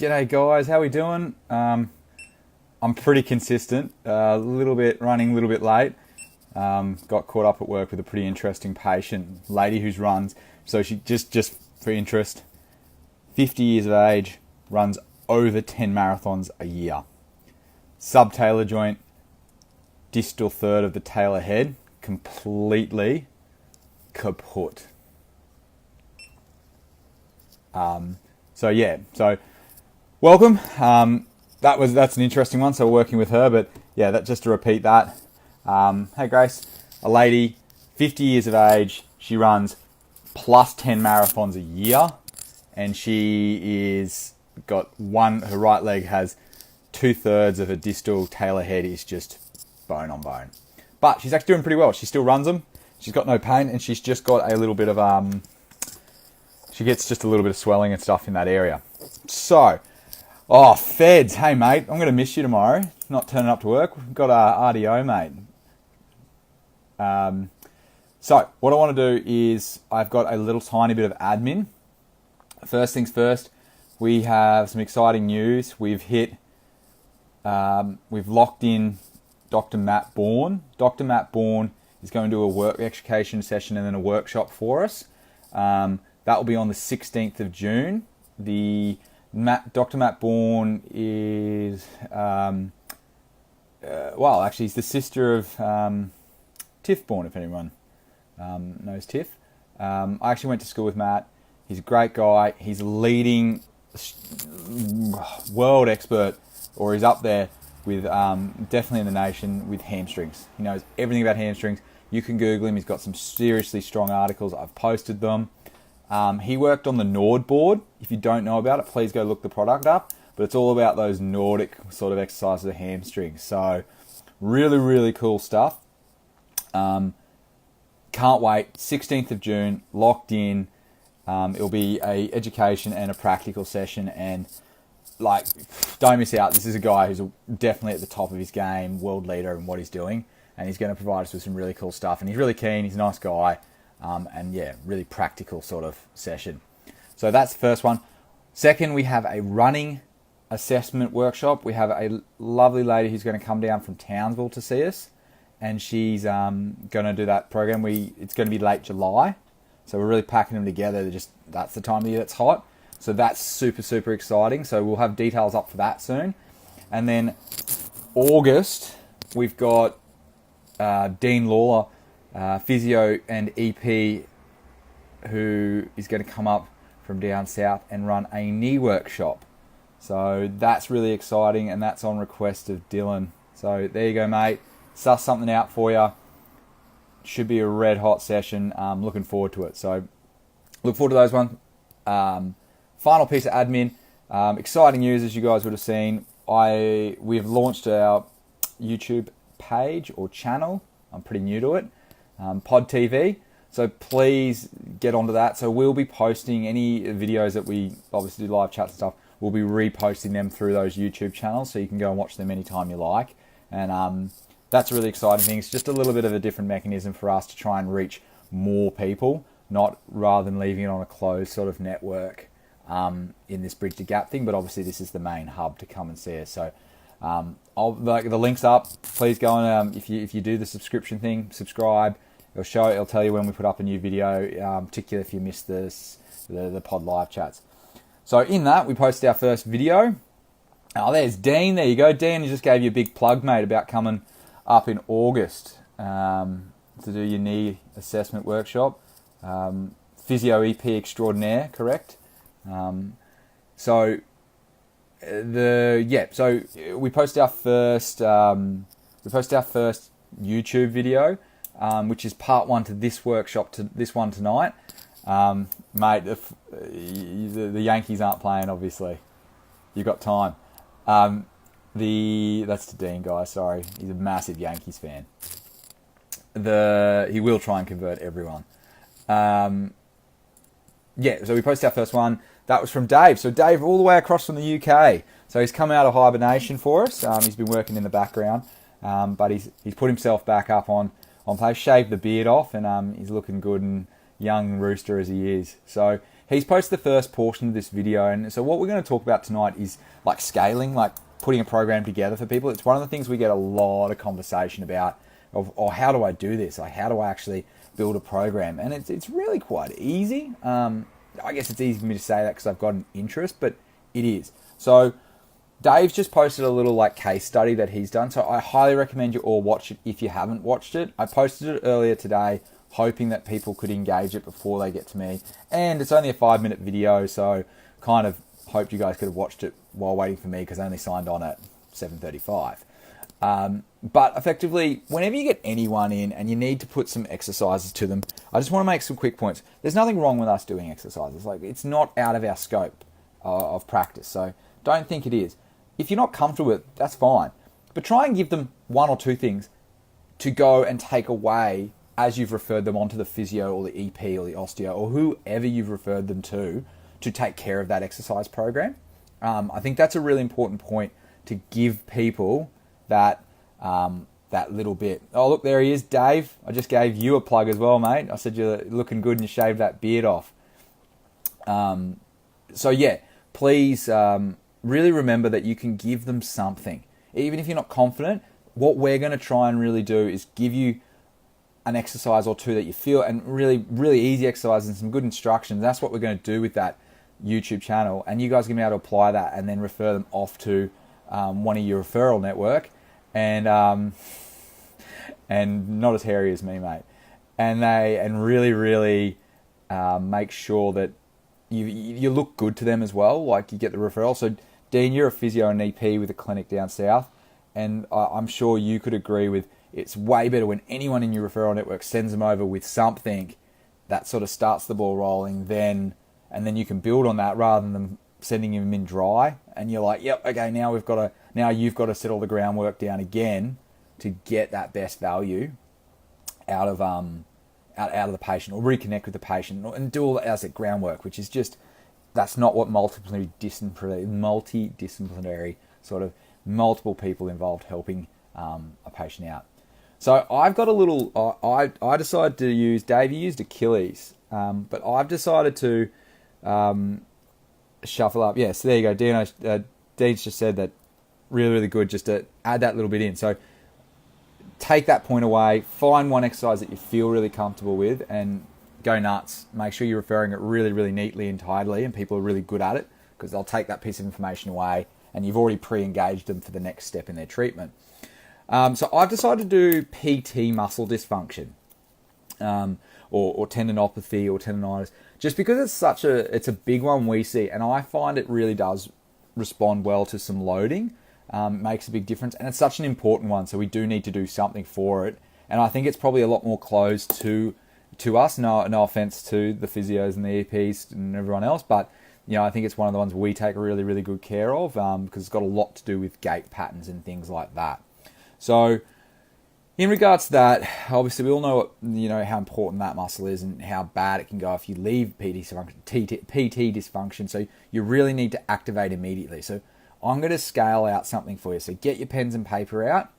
G'day guys, how we doing? I'm pretty consistent, running a little bit late. Got caught up at work with a pretty interesting patient, lady who's runs, so she just for interest, 50 years of age, runs over 10 marathons a year. Subtalar joint, distal third of the talar head, completely kaput. So welcome. That's an interesting one. So we're working with her, but yeah, that just to repeat that. Hey Grace, a lady, 50 years of age. She runs plus 10 marathons a year, and she is got one. Her right leg has 2/3 of her distal talar head is just bone on bone, but she's actually doing pretty well. She still runs them. She's got no pain, and she's just got a little bit of She gets just a little bit of swelling and stuff in that area. So, Feds, hey mate, I'm going to miss you tomorrow. Not turning up to work. We've got our RDO, mate. So, what I want to do is, I've got a little tiny bit of admin. First things first, we have some exciting news. We've locked in Dr. Matt Bourne. Dr. Matt Bourne is going to do a work education session and then a workshop for us. That will be on the 16th of June. Dr. Matt Bourne is, he's the sister of Tiff Bourne, if anyone knows Tiff. I actually went to school with Matt. He's a great guy. He's a leading world expert, or he's up there with definitely in the nation with hamstrings. He knows everything about hamstrings. You can Google him. He's got some seriously strong articles. I've posted them. He worked on the Nord board. If you don't know about it, please go look the product up. But it's all about those Nordic sort of exercises of hamstrings. So really, really cool stuff. Can't wait. 16th of June, locked in. It'll be a education and a practical session. And don't miss out. This is a guy who's definitely at the top of his game, world leader in what he's doing. And he's going to provide us with some really cool stuff. And he's really keen. He's a nice guy. Really practical sort of session. So that's the first one. Second, we have a running assessment workshop. We have a lovely lady who's going to come down from Townsville to see us, and she's going to do that program. It's going to be late July, so we're really packing them together. That's the time of the year that's hot. So that's super, super exciting. So we'll have details up for that soon. And then August, we've got Dean Lawler, physio and EP, who is going to come up from down south and run a knee workshop. So that's really exciting, and that's on request of Dylan. So there you go, mate. Suss something out for you. Should be a red hot session. Looking forward to it. So look forward to those ones. Final piece of admin. Exciting news, as you guys would have seen. We've launched our YouTube page or channel. I'm pretty new to it. Pod TV. So please get onto that. So we'll be posting any videos that we obviously do live chats and stuff. We'll be reposting them through those YouTube channels, so you can go and watch them anytime you like. And that's a really exciting thing. It's just a little bit of a different mechanism for us to try and reach more people, rather than leaving it on a closed sort of network in this Bridge the Gap thing. But obviously this is the main hub to come and see us. So the link's up. Please go and if you do the subscription thing, subscribe. It'll tell you when we put up a new video, particularly if you missed the pod live chats. So in that, we posted our first video. There's Dean. There you go. Dean, he just gave you a big plug, mate, about coming up in August to do your knee assessment workshop. Physio EP extraordinaire, correct? So we posted our first YouTube video, which is part one to this workshop, to this one tonight. Mate, the Yankees aren't playing, obviously. You've got time. That's to Dean, guys, sorry. He's a massive Yankees fan. He will try and convert everyone. So we posted our first one. That was from Dave. So Dave, all the way across from the UK. So he's come out of hibernation for us. He's been working in the background, but he's put himself back up on play, shaved the beard off, and he's looking good and young rooster as he is. So he's posted the first portion of this video. And so what we're going to talk about tonight is like scaling, like putting a program together for people. It's one of the things we get a lot of conversation about of, oh, how do I do this? Like, how do I actually build a program? And it's really quite easy. I guess it's easy for me to say that because I've got an interest, but it is. So Dave's just posted a little like case study that he's done. So I highly recommend you all watch it if you haven't watched it. I posted it earlier today, hoping that people could engage it before they get to me. And it's only a 5-minute video, so kind of hoped you guys could have watched it while waiting for me because I only signed on at 7:35. But effectively, whenever you get anyone in and you need to put some exercises to them, I just want to make some quick points. There's nothing wrong with us doing exercises. Like, it's not out of our scope of practice, so don't think it is. If you're not comfortable with it, that's fine. But try and give them 1 or 2 things to go and take away as you've referred them onto the physio or the EP or the osteo or whoever you've referred them to take care of that exercise program. I think that's a really important point to give people that little bit. Oh, look, there he is, Dave. I just gave you a plug as well, mate. I said you're looking good and you shaved that beard off. So yeah, please really remember that you can give them something. Even if you're not confident, what we're going to try and really do is give you an exercise or 2 that you feel, and really, really easy exercises and some good instructions. That's what we're going to do with that YouTube channel. And you guys are going to be able to apply that and then refer them off to one of your referral network. And not as hairy as me, mate. And really, really make sure that you look good to them as well. Like, you get the referral. So, Dean, you're a physio and EP with a clinic down south, and I'm sure you could agree with it's way better when anyone in your referral network sends them over with something that sort of starts the ball rolling, and then you can build on that rather than them sending them in dry. And you're like, yep, okay, now you've got to set all the groundwork down again to get that best value out of the patient, or reconnect with the patient and do all that as a groundwork, which is just, that's not what multidisciplinary sort of multiple people involved helping a patient out. So I've got a little, I decided to use, Dave, you used Achilles, but I've decided to shuffle up. Yeah, so there you go. Dean's just said that really, really good just to add that little bit in. So take that point away, find one exercise that you feel really comfortable with and go nuts. Make sure you're referring it really, really neatly and tidily, and people are really good at it because they'll take that piece of information away and you've already pre-engaged them for the next step in their treatment. So I've decided to do PT muscle dysfunction, or tendinopathy or tendonitis, just because it's a big one we see, and I find it really does respond well to some loading, makes a big difference, and it's such an important one, so we do need to do something for it. And I think it's probably a lot more close to us. No offense to the physios and the EPs and everyone else, but I think it's one of the ones we take really, really good care of, because it's got a lot to do with gait patterns and things like that. So in regards to that, obviously we all know how important that muscle is and how bad it can go if you leave PT dysfunction. So you really need to activate immediately. So I'm going to scale out something for you. So get your pens and paper out.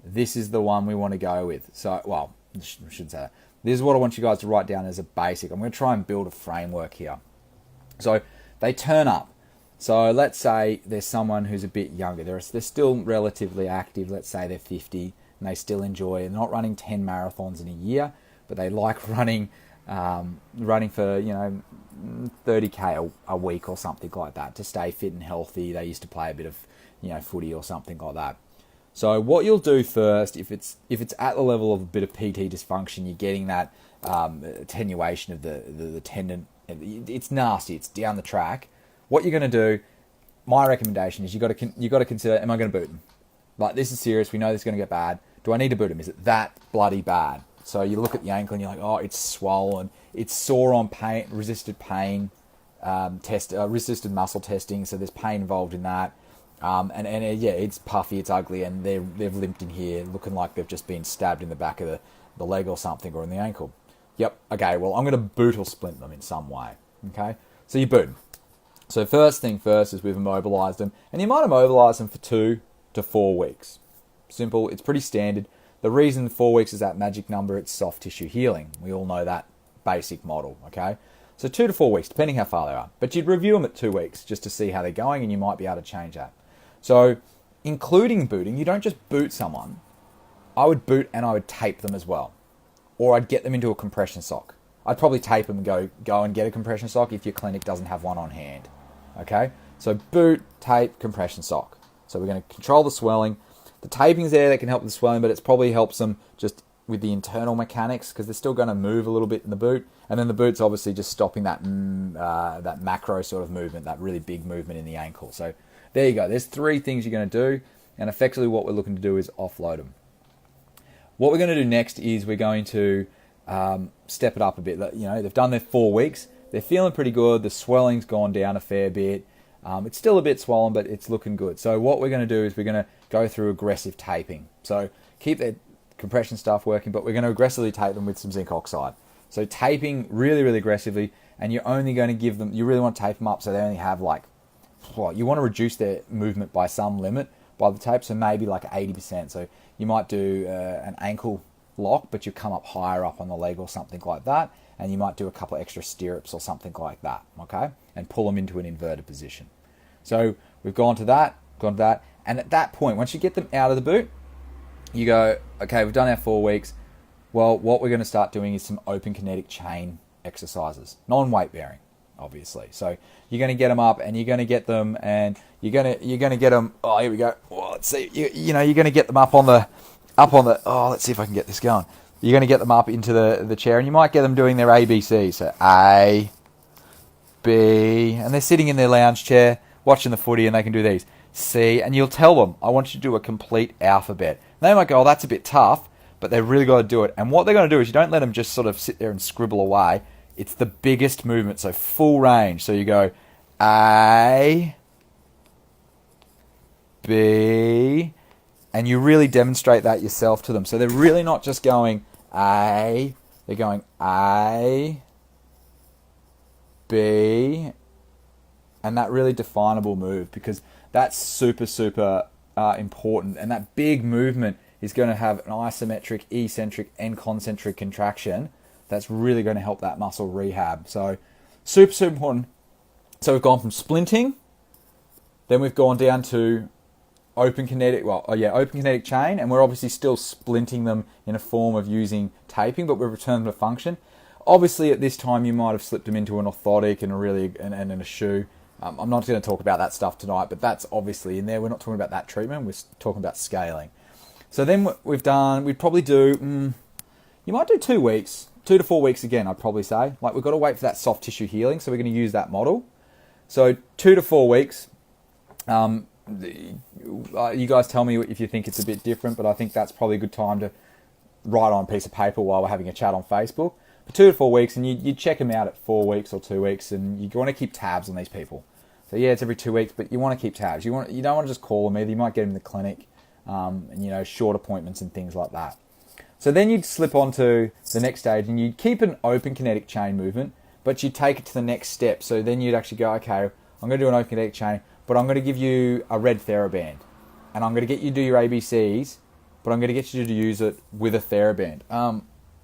This is the one we want to go with. So, well, I shouldn't say that. This is what I want you guys to write down as a basic. I'm going to try and build a framework here. So they turn up. So let's say there's someone who's a bit younger. They're still relatively active. Let's say they're 50 and they still enjoy. They're not running 10 marathons in a year, but they like running for 30k a week or something like that to stay fit and healthy. They used to play a bit of footy or something like that. So what you'll do first, if it's at the level of a bit of PT dysfunction, you're getting that attenuation of the tendon. It's nasty. It's down the track. What you're going to do, my recommendation is you got to consider: am I going to boot him? Like, this is serious. We know this is going to get bad. Do I need to boot him? Is it that bloody bad? So you look at the ankle and you're like, oh, it's swollen. It's sore on pain, resisted pain resisted muscle testing. So there's pain involved in that. It's puffy, it's ugly, and they've limped in here, looking like they've just been stabbed in the back of the leg or something, or in the ankle. Yep. Okay. Well, I'm going to boot or splint them in some way. Okay. So you boot them. So first thing first is we've immobilized them, and you might immobilize them for 2 to 4 weeks. Simple. It's pretty standard. The reason 4 weeks is that magic number. It's soft tissue healing. We all know that basic model. Okay. So 2 to 4 weeks, depending how far they are. But you'd review them at 2 weeks just to see how they're going, and you might be able to change that. So including booting, you don't just boot someone. I would boot and I would tape them as well. Or I'd get them into a compression sock. I'd probably tape them and go and get a compression sock if your clinic doesn't have one on hand. Okay? So boot, tape, compression sock. So we're going to control the swelling. The taping's there that can help with the swelling, but it probably helps them just with the internal mechanics because they're still going to move a little bit in the boot. And then the boot's obviously just stopping that macro sort of movement, that really big movement in the ankle. So there you go. There's 3 things you're going to do, and effectively what we're looking to do is offload them. What we're going to do next is we're going to step it up a bit. You know, they've done their 4 weeks. They're feeling pretty good. The swelling's gone down a fair bit. It's still a bit swollen, but it's looking good. So what we're going to do is we're going to go through aggressive taping. So keep their compression stuff working, but we're going to aggressively tape them with some zinc oxide. So taping really, really aggressively, and you're only going to give them, you really want to tape them up so they only have like, well, you want to reduce their movement by some limit by the tape, so maybe like 80%. So you might do an ankle lock, but you come up higher up on the leg or something like that, and you might do a couple of extra stirrups or something like that, okay? And pull them into an inverted position. So we've gone to that, and at that point, once you get them out of the boot, you go, okay, we've done our 4 weeks. Well, what we're going to start doing is some open kinetic chain exercises, non-weight bearing, obviously. So you're going to get them up, and you're going to get them, and you're going to get them. Oh, here we go. Well, let's see. You know, you're going to get them up on the. Oh, let's see if I can get this going. You're going to get them up into the chair, and you might get them doing their ABC. So A, B, and they're sitting in their lounge chair watching the footy, and they can do these. C, and you'll tell them, I want you to do a complete alphabet. And they might go, oh, that's a bit tough, but they've really got to do it. And what they're going to do is you don't let them just sort of sit there and scribble away. It's the biggest movement, so full range. So you go A, B, and you really demonstrate that yourself to them. So they're really not just going A, they're going A, B, and that really definable move, because that's super, super important. And that big movement is going to have an isometric, eccentric, and concentric contraction that's really going to help that muscle rehab. So super, super important. So we've gone from splinting, then we've gone down to open kinetic chain, and we're obviously still splinting them in a form of using taping, but we've returned them to function. Obviously, at this time, you might have slipped them into an orthotic and in a shoe. I'm not going to talk about that stuff tonight, but that's obviously in there. We're not talking about that treatment. We're talking about scaling. So then we'd probably do, you might do 2 weeks, 2 to 4 weeks again, I'd probably say. Like, we've got to wait for that soft tissue healing, so we're going to use that model. So 2 to 4 weeks. You guys tell me if you think it's a bit different, but I think that's probably a good time to write on a piece of paper while we're having a chat on Facebook. But 2 to 4 weeks, and you check them out at 4 weeks or 2 weeks, and you want to keep tabs on these people. So yeah, it's every 2 weeks, but you want to keep tabs. You don't want to just call them either. You might get them in the clinic, and short appointments and things like that. So then you'd slip on to the next stage, and you'd keep an open kinetic chain movement, but you'd take it to the next step. So then you'd actually go, okay, I'm going to do an open kinetic chain, but I'm going to give you a red TheraBand, and I'm going to get you to do your ABCs, but I'm going to get you to use it with a TheraBand.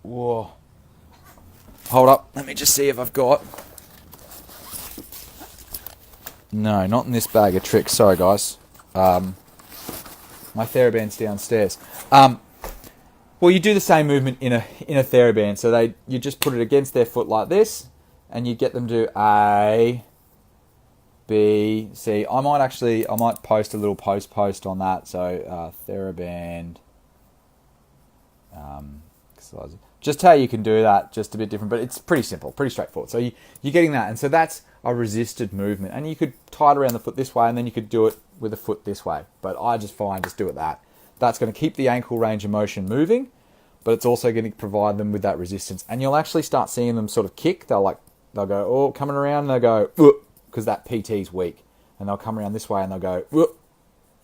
Whoa. Hold up, let me just see if I've got... No, not in this bag of tricks. Sorry, guys. My TheraBand's downstairs. Well, you do the same movement in a TheraBand. So you just put it against their foot like this, and you get them to A, B, C. I might post a little post on that. So TheraBand. Just how you can do that, just a bit different, but it's pretty simple, pretty straightforward. So you're getting that, and so that's a resisted movement, and you could tie it around the foot this way, and then you could do it with the foot this way. But I just find just do it that. That's going to keep the ankle range of motion moving, but it's also going to provide them with that resistance, and you'll actually start seeing them sort of kick. They'll go, oh, coming around, and they'll go, because that PT's weak, and they'll come around this way, and they'll go, whoop.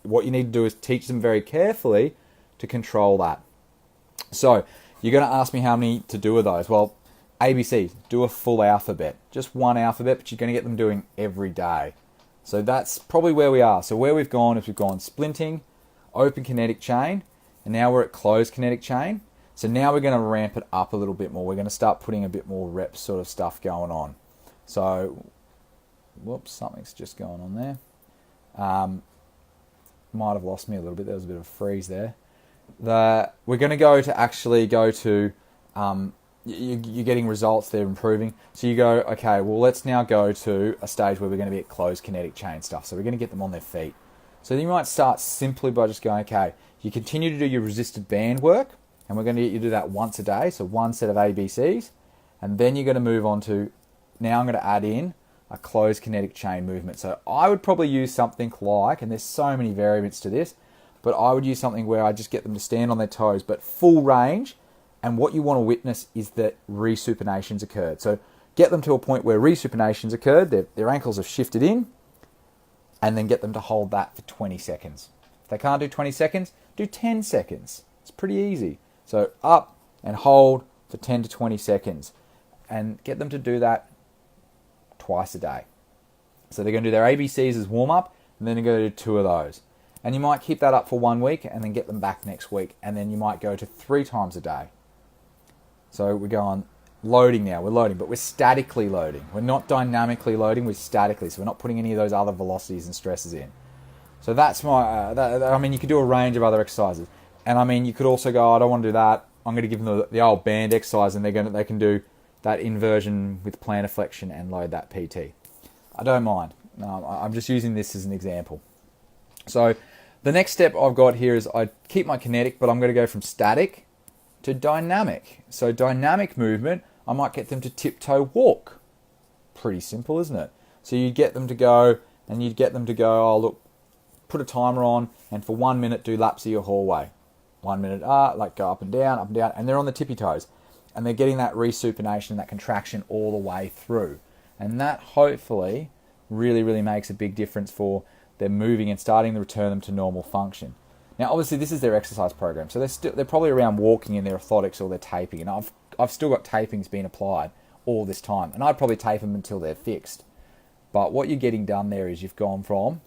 What you need to do is teach them very carefully to control that. So you're going to ask me how many to do of those. Well, ABC, do a full alphabet. Just one alphabet, but you're going to get them doing every day. So that's probably where we are. So where we've gone is we've gone splinting, open kinetic chain, and now we're at closed kinetic chain. So now we're going to ramp it up a little bit more. We're going to start putting a bit more rep sort of stuff going on. So, whoops, something's just going on there. Might have lost me a little bit. There was a bit of a freeze there. We're going to go to you're getting results, they're improving. So you go, okay, well, let's now go to a stage where we're going to be at closed kinetic chain stuff. So we're going to get them on their feet. So you might start simply by just going, okay, you continue to do your resisted band work, and we're going to get you to do that once a day. So one set of ABCs, and then you're going to move on to, now I'm going to add in a closed kinetic chain movement. So I would probably use something like, and there's so many variants to this, but I would use something where I just get them to stand on their toes, but full range. And what you want to witness is that resupinations occurred. So get them to a point where resupinations occurred, their ankles have shifted in, and then get them to hold that for 20 seconds. If they can't do 20 seconds, do 10 seconds. It's pretty easy. So up and hold for 10 to 20 seconds. And get them to do that twice a day. So they're going to do their ABCs as warm-up, and then they're going to do 2 of those. And you might keep that up for 1 week, and then get them back next week. And then you might go to 3 times a day. So we go on loading now. We're loading, but we're statically loading. We're not dynamically loading, we're statically. So we're not putting any of those other velocities and stresses in. So that's my, you could do a range of other exercises. And you could also go, I don't want to do that. I'm going to give them the old band exercise, and they can do that inversion with plantar flexion and load that PT. I don't mind. I'm just using this as an example. So the next step I've got here is I keep my kinetic, but I'm going to go from static to dynamic. So dynamic movement, I might get them to tiptoe walk. Pretty simple, isn't it? So you'd get them to go, oh look, put a timer on, and for 1 minute do laps of your hallway. 1 minute, go up and down, and they're on the tippy toes. And they're getting that resupination, that contraction all the way through. And that hopefully really, really makes a big difference for them moving and starting to return them to normal function. Now, obviously, this is their exercise program, so they're probably around walking in their orthotics or their taping, and I've still got tapings being applied all this time, and I'd probably tape them until they're fixed. But what you're getting done there is you've gone from,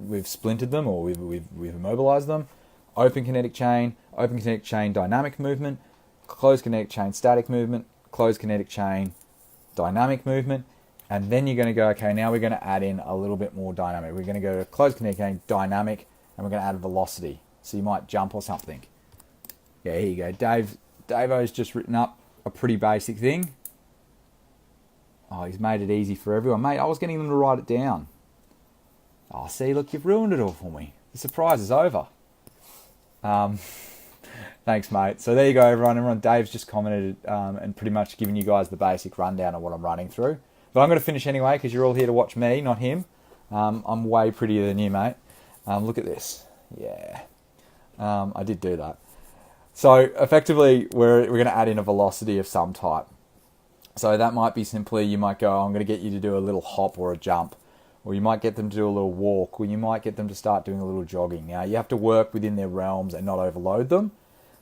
we've splintered them or we've immobilized them, open kinetic chain, dynamic movement, closed kinetic chain, static movement, closed kinetic chain, dynamic movement. And then you're going to go, okay, now we're going to add in a little bit more dynamic. We're going to go to closed kinetic chain, dynamic, and we're going to add velocity. So you might jump or something. Yeah, here you go. Davo's just written up a pretty basic thing. Oh, he's made it easy for everyone. Mate, I was getting them to write it down. Oh, see, look, you've ruined it all for me. The surprise is over. Thanks, mate. So there you go, everyone. Dave's just commented and pretty much given you guys the basic rundown of what I'm running through. But I'm going to finish anyway because you're all here to watch me, not him. I'm way prettier than you, mate. Look at this. Yeah. I did do that. So effectively, we're going to add in a velocity of some type. So that might be simply, you might go, I'm going to get you to do a little hop or a jump. Or you might get them to do a little walk. Or you might get them to start doing a little jogging. Now, you have to work within their realms and not overload them.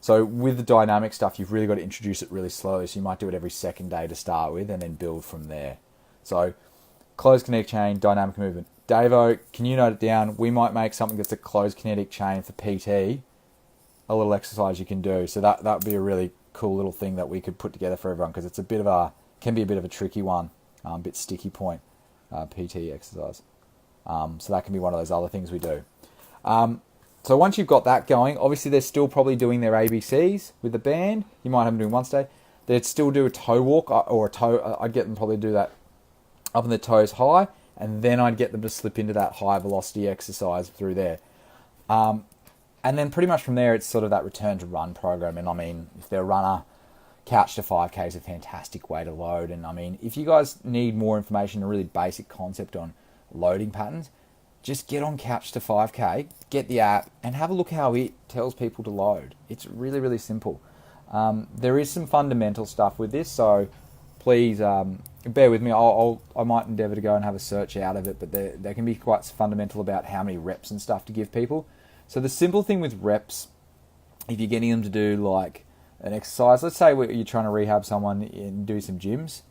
So with the dynamic stuff, you've really got to introduce it really slowly. So you might do it every second day to start with and then build from there. So closed kinetic chain, dynamic movement. Davo, can you note it down? We might make something that's a closed kinetic chain for PT, a little exercise you can do. So that would be a really cool little thing that we could put together for everyone because it's can be a bit of a tricky one, a bit sticky point, PT exercise. So that can be one of those other things we do. So once you've got that going, obviously they're still probably doing their ABCs with the band. You might have them doing one day. They'd still do a toe walk or a toe. I'd get them probably to do that up on their toes high, and then I'd get them to slip into that high velocity exercise through there. And then pretty much from there, it's sort of that return to run program. And if they're a runner, couch to 5K is a fantastic way to load. And if you guys need more information, a really basic concept on loading patterns, just get on couch to 5K, get the app, and have a look how it tells people to load. It's really, really simple. There is some fundamental stuff with this, so please bear with me. I might endeavour to go and have a search out of it, but they can be quite fundamental about how many reps and stuff to give people. So the simple thing with reps, if you're getting them to do like an exercise, let's say you're trying to rehab someone and do some gyms,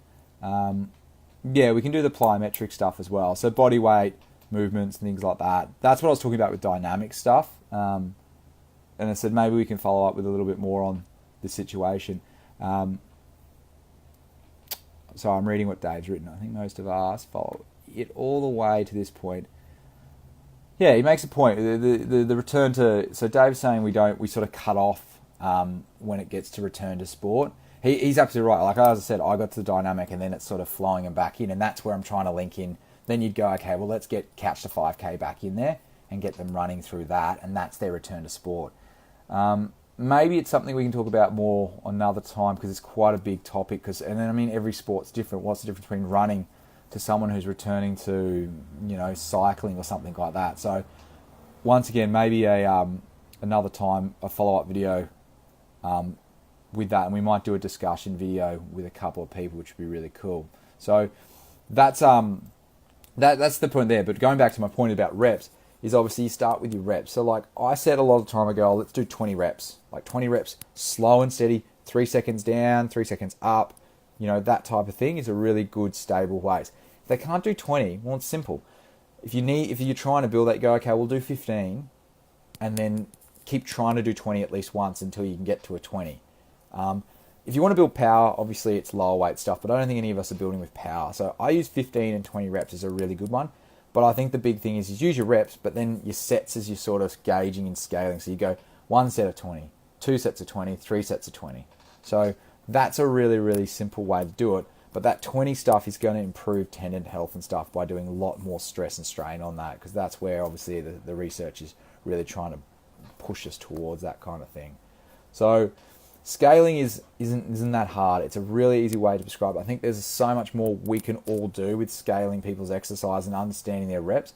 we can do the plyometric stuff as well. So body weight, movements and things like that. That's what I was talking about with dynamic stuff. And I said maybe we can follow up with a little bit more on the situation. So I'm reading what Dave's written. I think most of us follow it all the way to this point. Yeah, he makes a point. The return to... So Dave's saying we sort of cut off when it gets to return to sport. He's absolutely right. Like as I said, I got to the dynamic and then it's sort of flowing him back in, and that's where I'm trying to link in. Then you'd go, okay, well, let's get Couch to 5K back in there and get them running through that, and that's their return to sport. Maybe it's something we can talk about more another time because it's quite a big topic. And then, I mean, every sport's different. What's the difference between running to someone who's returning to, cycling or something like that? So, once again, maybe another time, a follow-up video with that, and we might do a discussion video with a couple of people, which would be really cool. So, that's the point there. But going back to my point about reps, is obviously you start with your reps. So like I said a lot of time ago, let's do 20 reps. Like 20 reps, slow and steady, 3 seconds down, 3 seconds up. That type of thing is a really good, stable way. If they can't do 20, well, it's simple. If you're trying to build that, you go, okay, we'll do 15, and then keep trying to do 20 at least once until you can get to a 20. If you want to build power, obviously it's lower weight stuff, but I don't think any of us are building with power. So I use 15 and 20 reps as a really good one. But I think the big thing is use your reps, but then your sets as you're sort of gauging and scaling. So you go 1 set of 20, 2 sets of 20, 3 sets of 20. So that's a really, really simple way to do it. But that 20 stuff is going to improve tendon health and stuff by doing a lot more stress and strain on that, because that's where obviously the research is really trying to push us towards that kind of thing. So scaling isn't that hard. It's a really easy way to prescribe. I think there's so much more we can all do with scaling people's exercise and understanding their reps.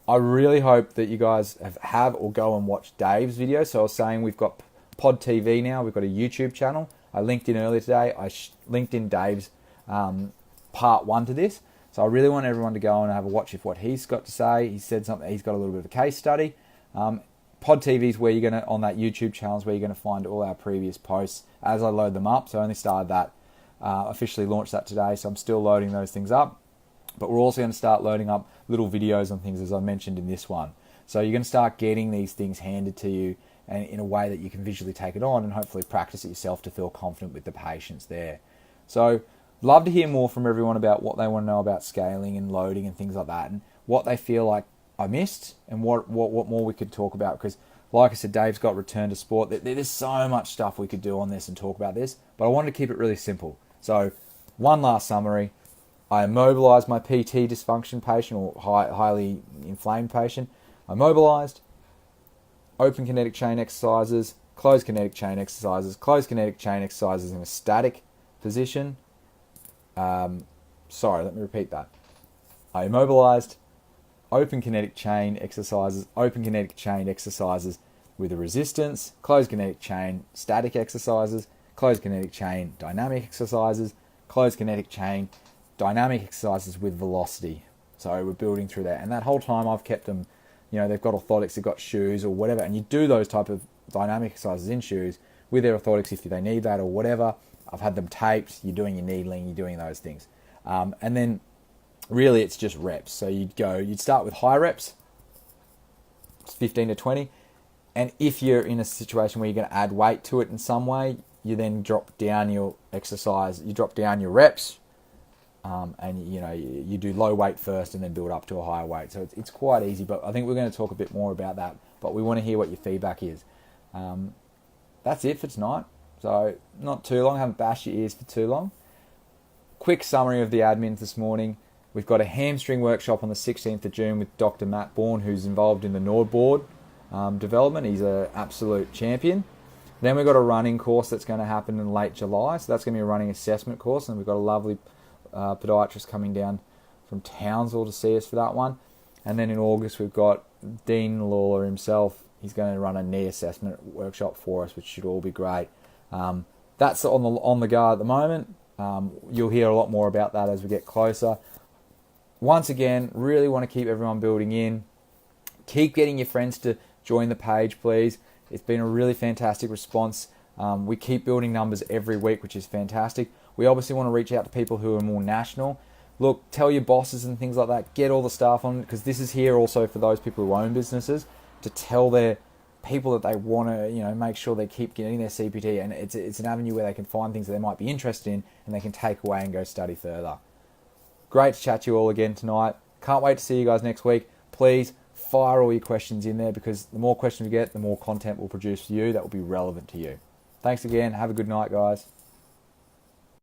I really hope that you guys have or go and watch Dave's video. So I was saying we've got Pod TV now. We've got a YouTube channel. I linked in earlier today. I linked in Dave's part 1 to this. So I really want everyone to go and have a watch of what he's got to say. He said something. He's got a little bit of a case study. Pod TV is where you're going to, on that YouTube channel, is where you're going to find all our previous posts as I load them up. So I only started that, officially launched that today. So I'm still loading those things up. But we're also going to start loading up little videos on things, as I mentioned in this one. So you're going to start getting these things handed to you and in a way that you can visually take it on and hopefully practice it yourself to feel confident with the patients there. So love to hear more from everyone about what they want to know about scaling and loading and things like that, and what they feel like I missed and what more we could talk about. Because like I said, Dave's got return to sport. There's so much stuff we could do on this and talk about this, but I wanted to keep it really simple. So one last summary. I immobilized my PT dysfunction patient or highly inflamed patient. I mobilized, open kinetic chain exercises, closed kinetic chain exercises, closed kinetic chain exercises in a static position. Sorry, let me repeat that. I immobilized, open kinetic chain exercises with a resistance, closed kinetic chain static exercises, closed kinetic chain dynamic exercises, closed kinetic chain dynamic exercises with velocity. So we're building through that. And that whole time I've kept them, they've got orthotics, they've got shoes or whatever, and you do those type of dynamic exercises in shoes with their orthotics if they need that or whatever. I've had them taped, you're doing your needling, you're doing those things. And then really it's just reps. So you'd start with high reps, 15 to 20. And if you're in a situation where you're going to add weight to it in some way, you then drop down your exercise, you drop down your reps, and you do low weight first and then build up to a higher weight. So it's quite easy, but I think we're going to talk a bit more about that. But we want to hear what your feedback is. That's it for tonight. So not too long, I haven't bashed your ears for too long. Quick summary of the admins this morning. We've got a hamstring workshop on the 16th of June with Dr. Matt Bourne, who's involved in the Nord board development. He's an absolute champion. Then we've got a running course that's going to happen in late July. So that's going to be a running assessment course. And we've got a lovely podiatrist coming down from Townsville to see us for that one. And then in August, we've got Dean Lawler himself. He's going to run a knee assessment workshop for us, which should all be great. That's on the go at the moment. You'll hear a lot more about that as we get closer. Once again, really want to keep everyone building in. Keep getting your friends to join the page, please. It's been a really fantastic response. We keep building numbers every week, which is fantastic. We obviously want to reach out to people who are more national. Look, tell your bosses and things like that. Get all the staff on, because this is here also for those people who own businesses, to tell their people that they want to, make sure they keep getting their CPT, and it's an avenue where they can find things that they might be interested in and they can take away and go study further. Great to chat to you all again tonight. Can't wait to see you guys next week. Please fire all your questions in there, because the more questions we get, the more content we'll produce for you that will be relevant to you. Thanks again. Have a good night, guys.